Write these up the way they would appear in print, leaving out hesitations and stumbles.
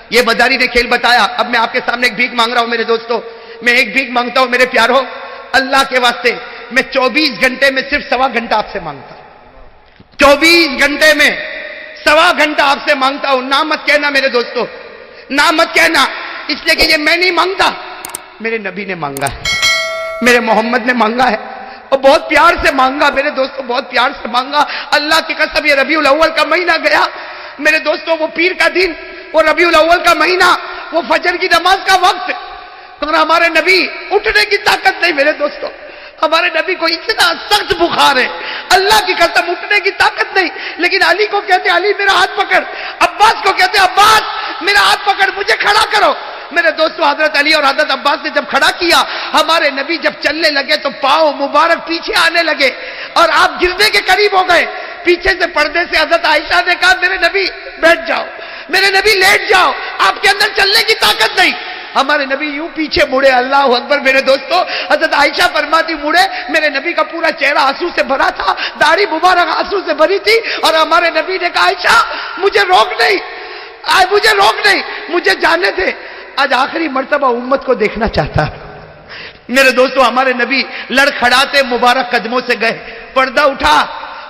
یہ مداری نے کھیل بتایا. اب میں آپ کے سامنے ایک بھیک مانگ رہا ہوں میرے دوستو, میں ایک بھیک مانگتا ہوں میرے پیارو, اللہ کے واسطے میں 24 گھنٹے میں صرف 1.25 گھنٹہ آپ سے مانگتا ہوں. 24 گھنٹے میں 1.25 گھنٹہ آپ سے مانگتا ہوں. نہ مت کہنا میرے دوستو, نہ مت کہنا, اس لیے کہ یہ میں نہیں مانگتا, میرے نبی نے مانگا ہے, میرے محمد نے مانگا ہے, اور بہت پیار سے مانگا میرے دوستو, بہت پیار سے مانگا. اللہ کی قسم یہ ربیع الاول کا مہینہ گیا میرے دوستو, وہ پیر کا دن, وہ ربیع الاول کا مہینہ, وہ فجر کی نماز کا وقت, اور ہمارے نبی اٹھنے کی طاقت نہیں میرے دوستو. ہمارے نبی کو اتنا سخت بخار ہے, اللہ کی قسم اٹھنے کی طاقت نہیں. لیکن علی کو کہتے علی میرا ہاتھ پکڑ, عباس کو کہتے عباس میرا ہاتھ پکڑ, مجھے کھڑا کرو. میرے دوستو حضرت علی اور حضرت عباس نے جب کھڑا کیا, ہمارے نبی جب چلنے لگے تو پاؤں مبارک پیچھے آنے لگے اور آپ گرنے کے قریب ہو گئے. پیچھے سے پردے سے حضرت عائشہ نے کہا میرے نبی بیٹھ جاؤ, میرے نبی لیٹ جاؤ, آپ کے اندر چلنے کی طاقت نہیں. ہمارے نبی یوں پیچھے مڑے, اللہ اکبر میرے دوستو. حضرت عائشہ فرماتی مڑے, میرے نبی کا پورا چہرہ آنسو سے بھرا تھا, داڑھی مبارک آنسو سے بھری تھی, اور ہمارے نبی نے کہا عائشہ مجھے روک نہیں, مجھے روک نہیں, مجھے جانے دے, آج آخری مرتبہ امت کو دیکھنا چاہتا. میرے دوستو ہمارے نبی لڑکھڑاتے مبارک قدموں سے گئے, پردہ اٹھا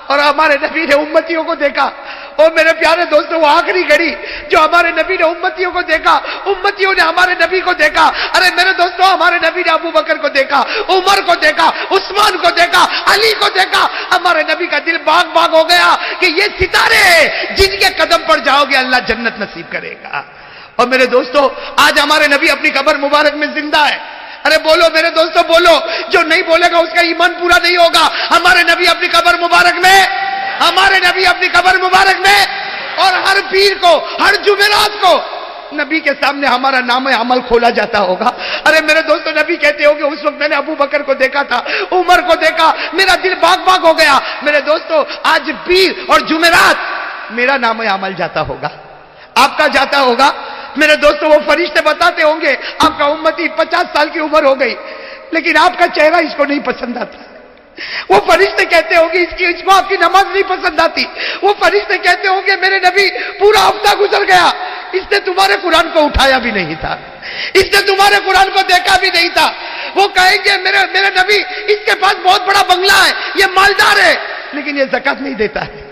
اور ہمارے نبی نے امتیوں کو دیکھا. اور میرے پیارے دوستو وہ آخری گھڑی جو ہمارے نبی نے امتیوں کو دیکھا, امتیوں نے ہمارے نبی کو دیکھا. ارے میرے دوستو ہمارے نبی نے ابو بکر کو دیکھا, عمر کو دیکھا, عثمان کو دیکھا, علی کو دیکھا. ہمارے نبی کا دل باغ باغ ہو گیا کہ یہ ستارے ہیں جن کے قدم پر جاؤ گے اللہ جنت نصیب کرے گا. اور میرے دوستو آج ہمارے نبی اپنی قبر مبارک میں زندہ ہے. ارے بولو میرے دوستو بولو, جو نہیں بولے گا اس کا ایمان پورا نہیں ہوگا. ہمارے نبی اپنی قبر مبارک میں, ہمارے نبی اپنی قبر مبارک میں, اور ہر پیر کو, ہر جمعرات کو نبی کے سامنے ہمارا نام عمل کھولا جاتا ہوگا. ارے میرے دوستو نبی کہتے ہو کہ اس وقت میں نے ابو بکر کو دیکھا تھا, عمر کو دیکھا, میرا دل باغ باغ ہو گیا. میرے دوستو آج پیر اور جمعرات میرا نام عمل جاتا ہوگا, آپ کا جاتا ہوگا. میرے دوستو وہ فرشتے بتاتے ہوں گے آپ کا امتی 50 سال کی عمر ہو گئی, لیکن آپ کا چہرہ اس کو نہیں پسند آتا. وہ فرشتے کہتے ہوں گے اس کو آپ کی نماز نہیں پسند آتی. وہ فرشتے کہتے ہوں گے میرے نبی پورا ہفتہ گزر گیا, اس نے تمہارے قرآن کو اٹھایا بھی نہیں تھا, اس نے تمہارے قرآن کو دیکھا بھی نہیں تھا. وہ کہیں گے میرے نبی اس کے پاس بہت بڑا بنگلہ ہے, یہ مالدار ہے, لیکن یہ زکات نہیں دیتا ہے.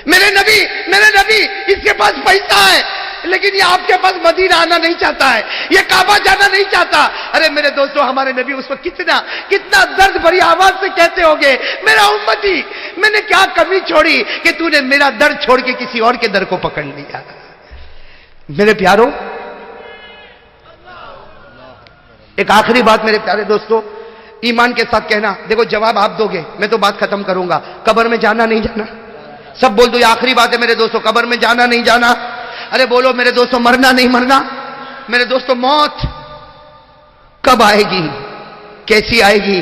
میرے نبی اس کے پاس پیسہ ہے, لیکن یہ آپ کے پاس مدینہ آنا نہیں چاہتا ہے, یہ کعبہ جانا نہیں چاہتا. ارے میرے دوستو ہمارے نبی اس وقت کتنا درد بھری آواز سے کہتے ہوں گے میرا امتی میں نے کیا کمی چھوڑی کہ تو نے میرا در چھوڑ کے کسی اور کے در کو پکڑ لیا. میرے پیارو ایک آخری بات میرے پیارے دوستو, ایمان کے ساتھ کہنا. دیکھو جواب آپ دو گے, میں تو بات ختم کروں گا. قبر میں جانا نہیں جانا, سب بول دو, یہ آخری بات ہے میرے دوستو. قبر میں جانا نہیں جانا. ارے بولو میرے دوستو مرنا نہیں مرنا. میرے دوستو موت کب آئے گی, کیسی آئے گی,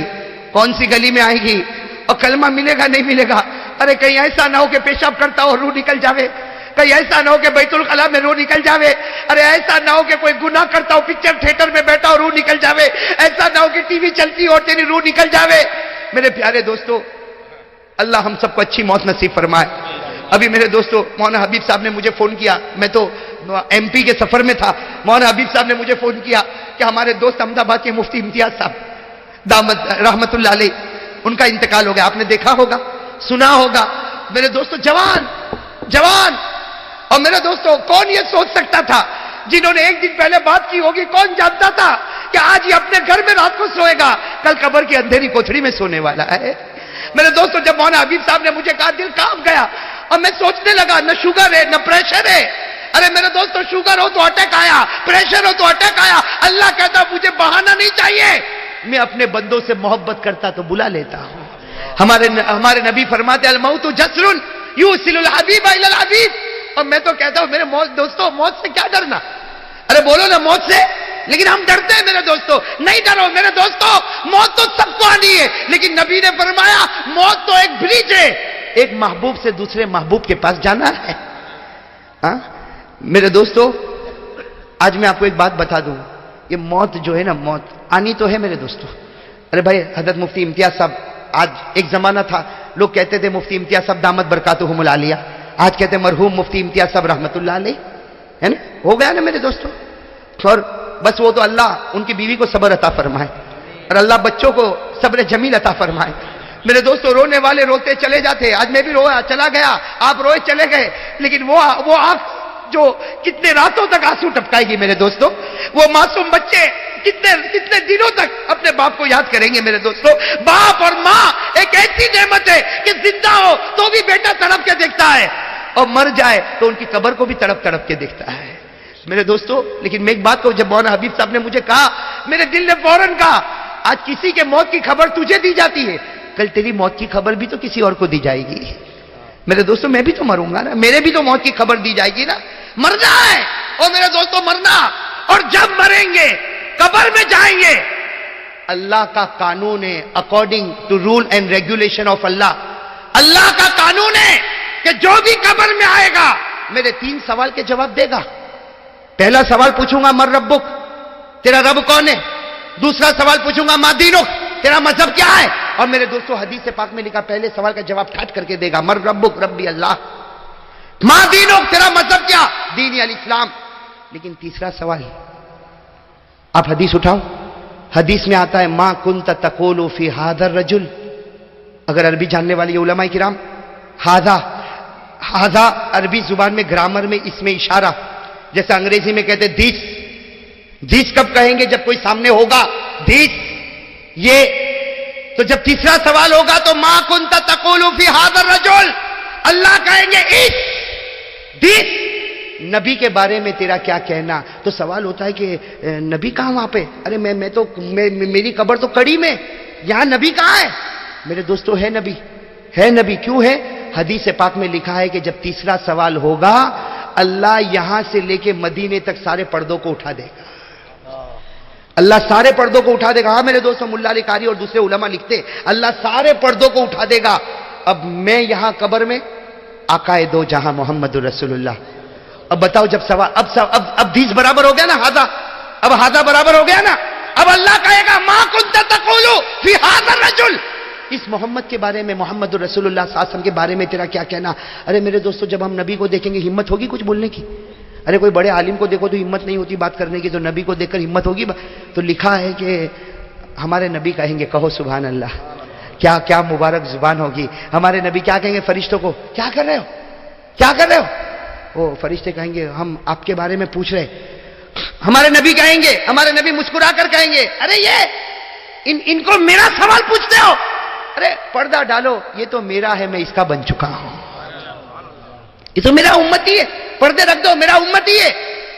کون سی گلی میں آئے گی, اور کلمہ ملے گا نہیں ملے گا. ارے کہیں ایسا نہ ہو کہ پیشاب کرتا ہو روح نکل جاوے, کہیں ایسا نہ ہو کہ بیت الخلا میں روح نکل جاوے. ارے ایسا نہ ہو کہ کوئی گناہ کرتا ہو پکچر تھیٹر میں بیٹھا ہو روح نکل جاوے. ایسا نہ ہو کہ ٹی وی چلتی ہو تیری روح نکل جاوے. میرے پیارے دوستو اللہ ہم سب کو اچھی موت نصیب فرمائے. ابھی میرے دوستو مولانا حبیب صاحب نے مجھے فون کیا, میں تو ایم پی کے سفر میں تھا. مولانا حبیب صاحب نے مجھے فون کیا کہ ہمارے دوست احمد آباد کے مفتی امتیاز صاحب دامت رحمت اللہ علیہ, ان کا انتقال ہو گیا. آپ نے دیکھا ہوگا, سنا ہوگا. میرے دوستو جوان, اور میرے دوستو کون یہ سوچ سکتا تھا جنہوں نے ایک دن پہلے بات کی ہوگی, کون جانتا تھا کہ آج یہ اپنے گھر میں رات کو سوئے گا, کل قبر کی اندھیری کوٹھڑی میں سونے والا ہے. میرے دوستو جب مولانا حبیب صاحب نے مجھے کہا دل کام گیا, اور میں سوچنے لگا نہ شوگر ہے نہ پریشر ہے. ارے میرے دوستو شوگر ہو تو اٹیک آیا, پریشر ہو تو اٹیک آیا. اللہ کہتا مجھے بہانہ نہیں چاہیے, میں اپنے بندوں سے محبت کرتا تو بلا لیتا ہوں. ہمارے نبی فرماتے الموت جسر یوصل الحبیب الی الحبیب. اور میں تو کہتا ہوں میرے دوستو موت سے کیا ڈرنا. ارے بولو نا موت سے, لیکن ہم ڈرتے ہیں میرے دوستو. نہیں ڈرو میرے دوستو, موت تو سب کو آنی ہے, لیکن نبی نے فرمایا موت تو ایک برج ہے, ایک محبوب سے دوسرے محبوب کے پاس جانا ہے. میرے دوستو آج میں آپ کو ایک بات بتا دوں, یہ موت جو ہے نا, موت آنی تو ہے میرے دوستو. ارے بھائی حضرت مفتی امتیاز صاحب, آج ایک زمانہ تھا لوگ کہتے تھے مفتی امتیاز صاحب دامت برکاتہم العالیہ, آج کہتے ہیں مرحوم مفتی امتیاز صاحب رحمت اللہ علیہ. ہے نا, ہو گیا نا میرے دوستوں. اور بس وہ تو اللہ ان کی بیوی کو صبر عطا فرمائے اور اللہ بچوں کو صبر جمیل عطا فرمائے. میرے دوستوں رونے والے روتے چلے جاتے, آج میں بھی رویا چلا گیا, آپ روئے چلے گئے, لیکن وہ آنکھ جو کتنے راتوں تک آنسو ٹپکائے گی میرے دوستوں, وہ معصوم بچے کتنے دنوں تک اپنے باپ کو یاد کریں گے میرے دوستوں. باپ اور ماں ایک ایسی نعمت ہے کہ زندہ ہو تو بھی بیٹا تڑپ کے دیکھتا ہے اور مر جائے تو ان کی قبر کو بھی تڑپ کے دیکھتا ہے میرے دوستوں. لیکن میں ایک بات کو جب مولانا حبیب صاحب نے مجھے کہا, میرے دل نے فوراً کہا, آج کسی کے موت کی خبر تجھے دی جاتی ہے, کل تیری موت کی خبر بھی تو کسی اور کو دی جائے گی میرے دوستوں. میں بھی تو مروں گا نا, میرے بھی تو موت کی خبر دی جائے گی نا. مرنا ہے اور میرے دوستوں مرنا, اور جب مریں گے قبر میں جائیں گے, اللہ کا قانون ہے, according to rule and regulation of Allah, Allah کا قانون ہے کہ جو بھی قبر میں آئے گا میرے 3 سوال کے جواب دے گا. پہلا سوال پوچھوں گا مر ربک, تیرا رب کون ہے. دوسرا سوال پوچھوں گا ما دینک, تیرا مذہب کیا ہے. اور میرے دوستوں حدیث پاک میں لکھا پہلے سوال کا جواب ٹھاٹ کر کے دے گا, مر ربک ربی اللہ, ما دینک تیرا مذہب کیا, دین الاسلام. لیکن تیسرا سوال, آپ حدیث اٹھاؤ, حدیث میں آتا ہے ما کنت تقول فی ھذا الرجل, اگر عربی جاننے والے علماء کرام, ھذا عربی زبان میں گرامر میں اس میں اشارہ, جیسے انگریزی میں کہتے دس کب کہیں گے جب کوئی سامنے ہوگا, دس یہ. تو جب تیسرا سوال ہوگا تو ما کنت تقول فی ھذا الرجل, اللہ کہیں گے دس نبی کے بارے میں تیرا کیا کہنا. تو سوال ہوتا ہے کہ نبی کہاں وہاں پہ, ارے میں تو میری قبر تو کڑی میں, یہاں نبی کہاں ہے. میرے دوستو ہے نبی. کیوں ہے؟ حدیث پاک میں لکھا ہے کہ جب تیسرا سوال ہوگا اللہ یہاں سے لے کے مدینے تک سارے پردوں کو اٹھا دے گا, اللہ سارے پردوں کو اٹھا دے گا. ہاں میرے دوستو, ملا علی قاری اور دوسرے علماء لکھتے اللہ سارے پردوں کو اٹھا دے گا. اب میں یہاں قبر میں, آقائے دو جہاں محمد رسول اللہ. اب بتاؤ جب سوال اب 20 برابر ہو گیا نا, ہاذا برابر ہو گیا نا. اب اللہ کہے گا ما کنت تقول فی ھذا الرجل, اس محمد کے بارے میں, محمد رسول اللہ صلی اللہ علیہ وسلم کے بارے میں تیرا کیا کہنا. ارے میرے دوستو جب ہم نبی کو دیکھیں گے ہمت ہوگی کچھ بولنے کی. ارے کوئی بڑے عالم کو دیکھو تو ہمت نہیں ہوتی بات کرنے کی, تو نبی کو دیکھ کر ہمت ہوگی. تو لکھا ہے کہ ہمارے نبی کہیں گے کہو سبحان اللہ, کیا مبارک زبان ہوگی. ہمارے نبی کیا کہیں گے فرشتوں کو, کیا کر رہے ہو. وہ فرشتے کہیں گے ہم آپ کے بارے میں پوچھ رہے. ہمارے نبی مسکرا کر کہیں گے ارے یہ ان کو میرا سوال پوچھتے ہو, ارے پردہ ڈالو, یہ تو میرا ہے, میں اس کا بن چکا ہوں, یہ تو میرا امتی ہے, پردے رکھ دو, میرا امتی ہے.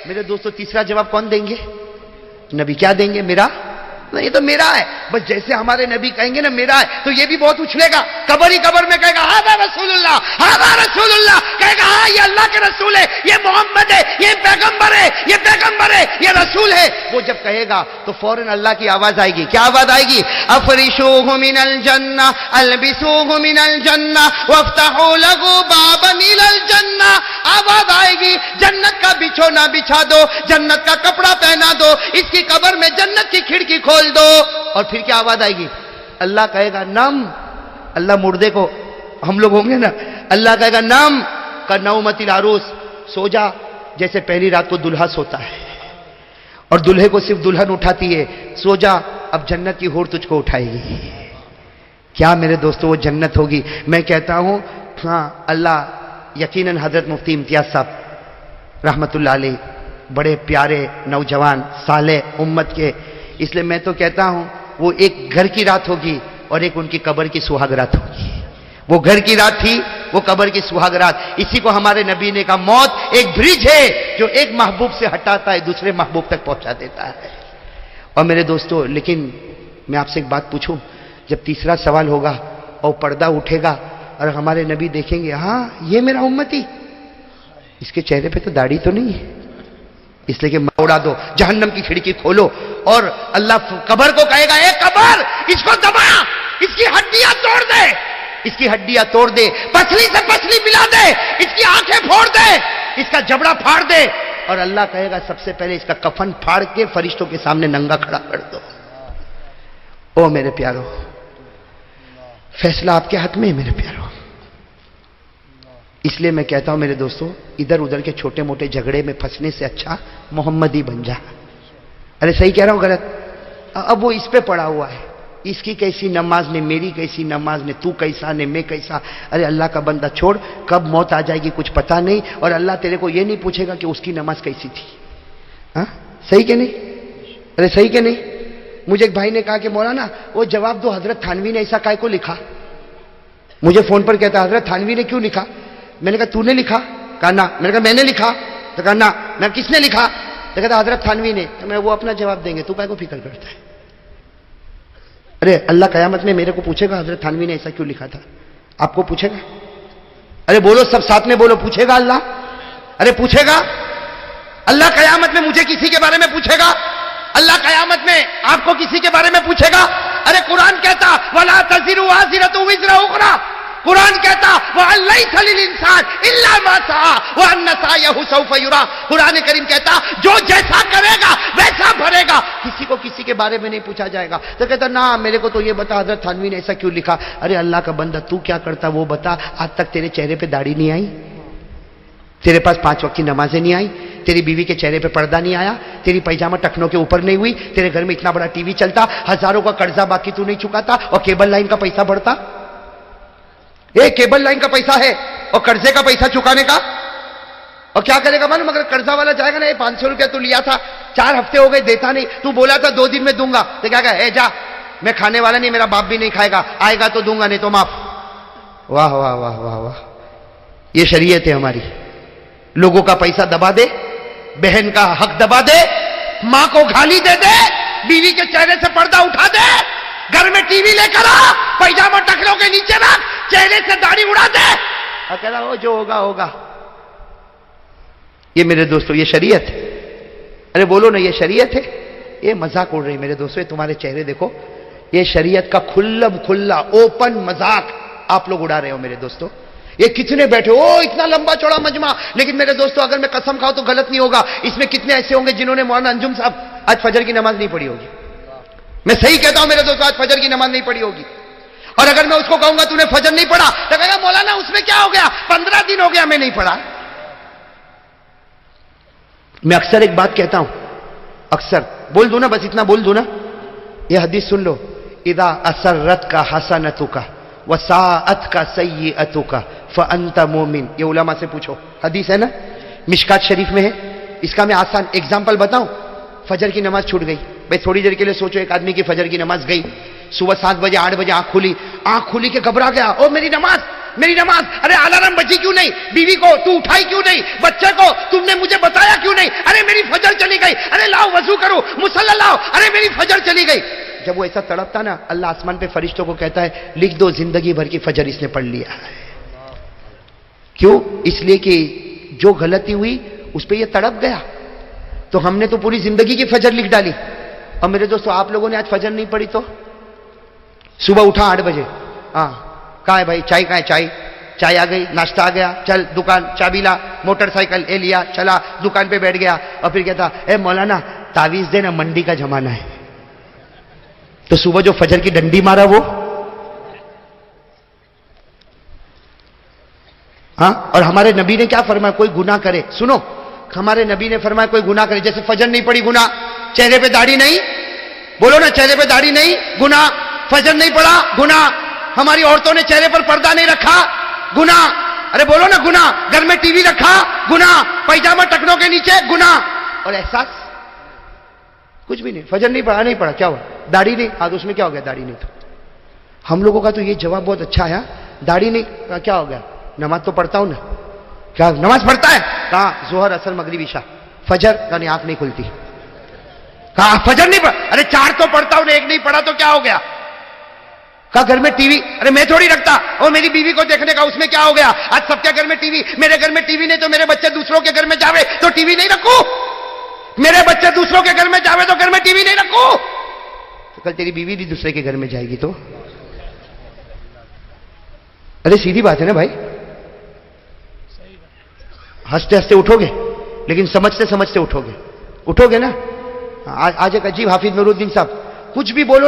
میرے دوستو تیسرا جواب کون دیں گے, نبی کیا دیں گے, میرا, یہ تو میرا ہے. بس جیسے ہمارے نبی کہیں گے نا میرا ہے, تو یہ بھی بہت اچھلے گا. قبر میں کہے گا ھذا رسول اللہ, کہے گا ہاں یہ اللہ کے رسول ہے, یہ محمد ہے, یہ پیغمبر ہے, یہ رسول ہے. وہ جب کہے گا تو فوراً اللہ کی آواز آئے گی. کیا آواز آئے گی, افرشوہ من الجنہ البسوہ من الجنہ وافتحوا لہ بابا الى الجنہ. آواز آئے گی جنت کا بچھونا بچھا دو, جنت کا کپڑا پہنا دو, اس کی قبر میں جنت کی کھڑکی کھول دو. اور پھر کیا آواز آئے گی, اللہ کہے گا نم, اللہ مردے کو, ہم لوگ ہوں گے نا, اللہ کہے گا نم کا نومت العروس, سو جا جیسے پہلی رات کو دلہا سوتا ہے اور دلہے کو صرف دلہن اٹھاتی ہے, سو جا اب جنت کی حور تجھ کو اٹھائے گی. کیا میرے دوستو وہ جنت ہوگی. میں کہتا ہوں ہاں اللہ یقیناً حضرت مفتی امتیاز صاحب رحمت اللہ علیہ بڑے پیارے نوجوان صالح امت کے, اس لیے میں تو کہتا ہوں وہ ایک گھر کی رات ہوگی اور ایک ان کی قبر کی سہاگ رات ہوگی. وہ گھر کی رات تھی, وہ قبر کی سہاگ رات. اسی کو ہمارے نبی نے کہا موت ایک برج ہے جو ایک محبوب سے ہٹاتا ہے دوسرے محبوب تک پہنچا دیتا ہے. اور میرے دوستو لیکن میں آپ سے ایک بات پوچھوں, جب تیسرا سوال ہوگا اور پردہ اٹھے گا اور ہمارے نبی دیکھیں گے ہاں یہ میرا امتی, اس کے چہرے پہ تو داڑھی تو نہیں ہے, اس لیے کہ اڑا دو, جہنم کی کھڑکی کھولو. اور اللہ قبر کو کہے گا اے قبر اس کو دبا, اس کی ہڈیاں توڑ دے, پسلی سے پسلی ملا دے, اس کی آنکھیں پھوڑ دے, اس کا جبڑا پھاڑ دے. اور اللہ کہے گا سب سے پہلے اس کا کفن پھاڑ کے فرشتوں کے سامنے ننگا کھڑا کر دو. او میرے پیارو, فیصلہ آپ کے ہاتھ میں ہے میرے پیارو. اس لیے میں کہتا ہوں میرے دوستوں، ادھر ادھر کے چھوٹے موٹے جھگڑے میں پھنسنے سے اچھا محمدی بن جا۔ ارے صحیح کہہ رہا ہوں غلط؟ اب وہ اس پہ پڑا ہوا ہے، اس کی کیسی نماز نے، میری کیسی نماز نے، تو کیسا نے، میں کیسا۔ ارے اللہ کا بندہ چھوڑ، کب موت آ جائے گی کچھ پتا نہیں، اور اللہ تیرے کو یہ نہیں پوچھے گا کہ اس کی نماز کیسی تھی۔ ہاں صحیح کہ نہیں؟ ارے صحیح کہ نہیں؟ مجھے ایک بھائی نے کہا کہ مولانا وہ جواب دو، حضرت تھانوی نے ایسا کائے کو لکھا؟ مجھے فون پر کہتا حضرت تھانوی نے کیوں لکھا؟ میں نے کہا تو نے لکھا؟ کہا نا۔ میں نے کہا میں نے لکھا؟ تو کہا نا۔ میں کس نے لکھا؟ تو کہتا حضرت تھانوی نے۔ تو میں وہ اپنا جواب دیں گے، تو کائے کو فکر کرتا ہے؟ ارے اللہ قیامت میں میرے کو پوچھے گا حضرت تھانوی نے ایسا کیوں لکھا تھا؟ آپ کو پوچھے گا؟ ارے بولو سب ساتھ میں بولو، پوچھے گا اللہ؟ ارے پوچھے گا اللہ قیامت میں؟ مجھے کسی کے بارے میں پوچھے گا اللہ قیامت میں؟ آپ کو کسی کے بارے میں پوچھے گا؟ ارے قرآن کہتا وَلَا تَزِرُ وَازِرَةٌ وِزْرَ أُخْرَىٰ، قرآن کہتا وَأَن لَّيْسَ لِلْإِنسَانِ إِلَّا مَا سَعَىٰ وَأَنَّ سَعْيَهُ سَوْفَ يُرَىٰ۔ قرآن کریم کہتا جو جیسا کرے گا ویسا بھرے گا، کسی کو کسی کے بارے میں نہیں پوچھا جائے گا۔ تو کہتا نا میرے کو تو یہ بتا حضرت تھانوی نے ایسا کیوں لکھا؟ ارے اللہ کا بندہ تو کیا کرتا وہ بتا۔ آج تک تیرے چہرے پہ داڑھی نہیں آئی، تیرے پاس 5 وقت کی نمازیں نہیں آئی، تیری بیوی کے چہرے پہ پردہ نہیں آیا، تیری پیجامہ ٹکنوں کے اوپر نہیں ہوئی، تیرے گھر میں اتنا بڑا ٹی وی چلتا، ہزاروں کا قرضہ باقی تو نہیں چکاتا، اور کیبل لائن کا پیسہ بڑھتا۔ یہ کیبل لائن کا پیسہ ہے اور قرضے کا پیسہ چکانے کا، اور کیا کرے گا معلوم؟ اگر قرضہ والا جائے گا نا، یہ 500 روپیہ تو لیا تھا، 4 ہفتے ہو گئے دیتا نہیں، تو بولا تھا 2 دن میں دوں گا، تو کیا کہا؟ اے جا، میں کھانے والا نہیں، میرا باپ بھی نہیں کھائے گا، آئے گا تو دوں گا نہیں تو معاف۔ واہ واہ واہ واہ واہ، یہ شریعت ہے ہماری۔ لوگوں کا پیسہ دبا دے، بہن کا حق دبا دے، ماں کو گالی دے دے، بیوی کے چہرے سے پردہ اٹھا دے، گھر میں ٹی وی لے کر آ، پیجامہ ٹکنوں کے نیچے رکھ، چہرے سے داڑھی اڑا دے، اور کہہ رہا ہو جو ہوگا ہوگا۔ یہ میرے دوستو یہ شریعت ہے؟ ارے بولو نا یہ شریعت ہے؟ یہ مذاق اڑ رہی میرے دوستو، یہ تمہارے چہرے دیکھو، یہ شریعت کا کھلا اوپن مذاق آپ لوگ اڑا رہے ہو میرے دوستو۔ یہ کتنے بیٹھے ہو اتنا لمبا چوڑا مجمع، لیکن میرے دوستو اگر میں قسم کھاؤں تو غلط نہیں ہوگا، اس میں کتنے ایسے ہوں گے جنہوں نے مولانا انجم صاحب آج فجر کی نماز نہیں پڑھی ہوگی؟ میں صحیح کہتا ہوں میرے دوستو، آج فجر کی نماز نہیں پڑھی ہوگی، اور اگر میں اس کو کہوں گا تو نے فجر نہیں پڑھا، تو کہے گا مولانا اس میں کیا ہو گیا، 15 دن ہو گیا میں نہیں پڑھا۔ میں اکثر ایک بات کہتا ہوں، اکثر بول دوں نا، بس اتنا بول دوں نا، یہ حدیث سن لو، اذا اسرت کا حسنتک وساءت کا سیئتک فانت مومن۔ یہ علماء سے پوچھو، حدیث ہے نا، مشکات شریف میں ہے۔ اس کا میں آسان ایگزامپل بتاؤں، فجر کی نماز چھوٹ گئی، بھائی تھوڑی دیر کے لیے سوچو، ایک آدمی کی فجر کی نماز گئی، صبح 7 بجے 8 بجے آنکھ کھلی کہ گھبرا گیا، او میری نماز میری نماز، ارے الارم بجی کیوں نہیں، بیوی کو تو اٹھائی کیوں نہیں، بچے کو تم نے مجھے بتایا کیوں نہیں، ارے میری فجر چلی گئی، ارے لاؤ وضو کرو، مصلی لاؤ، ارے میری فجر چلی گئی۔ جب وہ ایسا تڑپتا نا، اللہ آسمان پہ فرشتوں کو کہتا ہے لکھ دو زندگی بھر کی فجر اس نے پڑھ لیا ہے۔ کیوں؟ اس لیے کہ جو غلطی ہوئی اس پہ یہ تڑپ گیا، تو ہم نے تو پوری زندگی کی فجر لکھ ڈالی۔ اور میرے دوستو آپ لوگوں نے آج فجر نہیں پڑھی تو صبح اٹھا 8 بجے، ہاں کہاں ہے بھائی چائے، کہاں ہے چائے آ گئی، ناشتہ آ گیا، چل دکان چابی لا، موٹر سائیکل لے لیا، چلا دکان پہ بیٹھ گیا، اور پھر کہتا اے مولانا تعویذ دینا، منڈی کا زمانہ ہے۔ تو صبح جو فجر کی ڈنڈی مارا وہ، ہاں۔ اور ہمارے نبی نے کیا فرمایا؟ کوئی گناہ کرے، سنو ہمارے نبی نے فرمایا کوئی گناہ کرے، جیسے فجر نہیں پڑی گناہ، چہرے پہ داڑھی نہیں، بولو نا چہرے پہ داڑھی نہیں گناہ، فجر نہیں پڑا گناہ، ہماری عورتوں نے چہرے پر پردہ نہیں رکھا گناہ، ارے بولو نا گناہ، گھر میں ٹی وی رکھا گناہ، پیجامہ ٹکنوں کے نیچے گناہ، اور احساس کچھ بھی نہیں، فجر نہیں پڑا، نہیں پڑا کیا ہوا، داڑھی نہیں، ہاں تو اس میں کیا ہو گیا، داڑھی نہیں تو ہم لوگوں کا تو یہ جواب بہت اچھا ہے، داڑھی نہیں کیا ہو گیا، نماز تو پڑھتا ہوں نا، کیا نماز پڑھتا ہے، کہاں ظہر اثر مغرب عشاء، فجر یعنی آنکھ نہیں کھلتی، کہاں فجر نہیں پڑھا، ارے 4 تو پڑھتا ہوں، 1 نہیں پڑھا تو کیا ہو گیا، کہا گھر میں ٹی وی، ارے میں تھوڑی رکھتا، اور میری بیوی کو دیکھنے کا، اس میں کیا ہو گیا، آج سب کے گھر میں ٹی وی، میرے گھر میں ٹی وی نہیں تو میرے بچے دوسروں کے گھر میں جاوے تو ٹی وی نہیں رکھوں، میرے بچے دوسروں کے گھر میں جاوے تو گھر میں ٹی وی نہیں رکھوں، تو کل تیری بیوی بھی دوسرے کے گھر میں جائے گی تو، ارے سیدھی بات ہے نا بھائی، ہنستے ہنستے اٹھو گے لیکن سمجھتے سمجھتے اٹھو گے نا۔ آج ایک عجیب حافظ نور الدین صاحب، کچھ بھی بولو